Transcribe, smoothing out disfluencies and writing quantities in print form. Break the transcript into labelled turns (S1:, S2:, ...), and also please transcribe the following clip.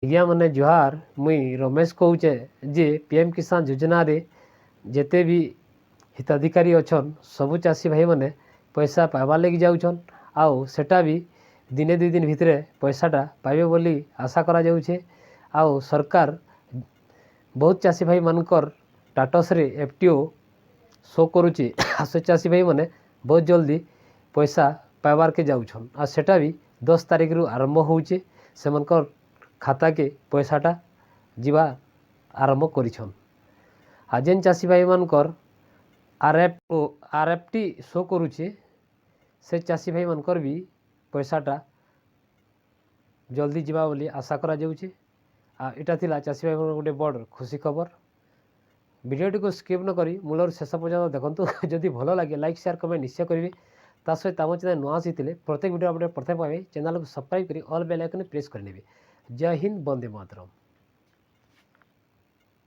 S1: ଆଜ୍ଞା ମାନେ ଜୁହାର ମୁଇଁ ରମେଶ କହୁଛେ ଯେ ପିଏମ୍ କିଷାନ ଯୋଜନାରେ ଯେତେ ବି ହିତାଧିକାରୀ ଅଛନ୍ ସବୁ ଚାଷୀ ଭାଇମାନେ ପଇସା ପାଇବାର୍ ଲାଗି ଯାଉଛନ୍ ଆଉ ସେଟା ବି ଦିନେ ଦୁଇ ଦିନ ଭିତରେ ପଇସାଟା ପାଇବେ ବୋଲି ଆଶା କରାଯାଉଛେ। ଆଉ ସରକାର ବହୁତ ଚାଷୀ ଭାଇମାନଙ୍କର ଷ୍ଟାଟସ୍ରେ FTO ଶୋ କରୁଛେ ଆଉ ସେ ଚାଷୀ ଭାଇମାନେ ବହୁତ ଜଲ୍ଦି ପଇସା ପାଇବାର୍କେ ଯାଉଛନ୍ ଆଉ ସେଟା ବି 10 ତାରିଖରୁ ଆରମ୍ଭ ହେଉଛେ। ସେମାନଙ୍କର ଖାତାକେ ପଇସାଟା ଯିବା ଆରମ୍ଭ କରିଛନ୍। ଆଉ ଯେନ୍ ଚାଷୀ ଭାଇମାନଙ୍କର RFT ଶୋ କରୁଛେ ସେ ଚାଷୀ ଭାଇମାନଙ୍କର ବି ପଇସାଟା ଜଲ୍ଦି ଯିବା ବୋଲି ଆଶା କରାଯାଉଛି। ଆଉ ଏଇଟା ଥିଲା ଚାଷୀ ଭାଇମାନଙ୍କର ଗୋଟେ ବଡ଼ ଖୁସି ଖବର। ଭିଡ଼ିଓଟିକୁ ସ୍କିପ୍ ନ କରି ମୂଳରୁ ଶେଷ ପର୍ଯ୍ୟନ୍ତ ଦେଖନ୍ତୁ। ଯଦି ଭଲ ଲାଗେ ଲାଇକ୍ ସେୟାର କମେଣ୍ଟ ନିଶ୍ଚୟ କରିବେ। ତା ସହିତ ଆମ ଚ୍ୟାନେଲ୍ ନୂଆ ଆସିଥିଲେ ପ୍ରତ୍ୟେକ ଭିଡ଼ିଓ ଆପଣ ପ୍ରଥମେ ପାଇବେ ଚ୍ୟାନେଲକୁ ସବସ୍କ୍ରାଇବ୍ କରି ଅଲ୍ ବେଲ୍ ଆଇକନ୍ ପ୍ରେସ୍ କରିନେବେ। ଜୟ ହିନ୍ଦ, ବନ୍ଦେ ମାତରମ୍।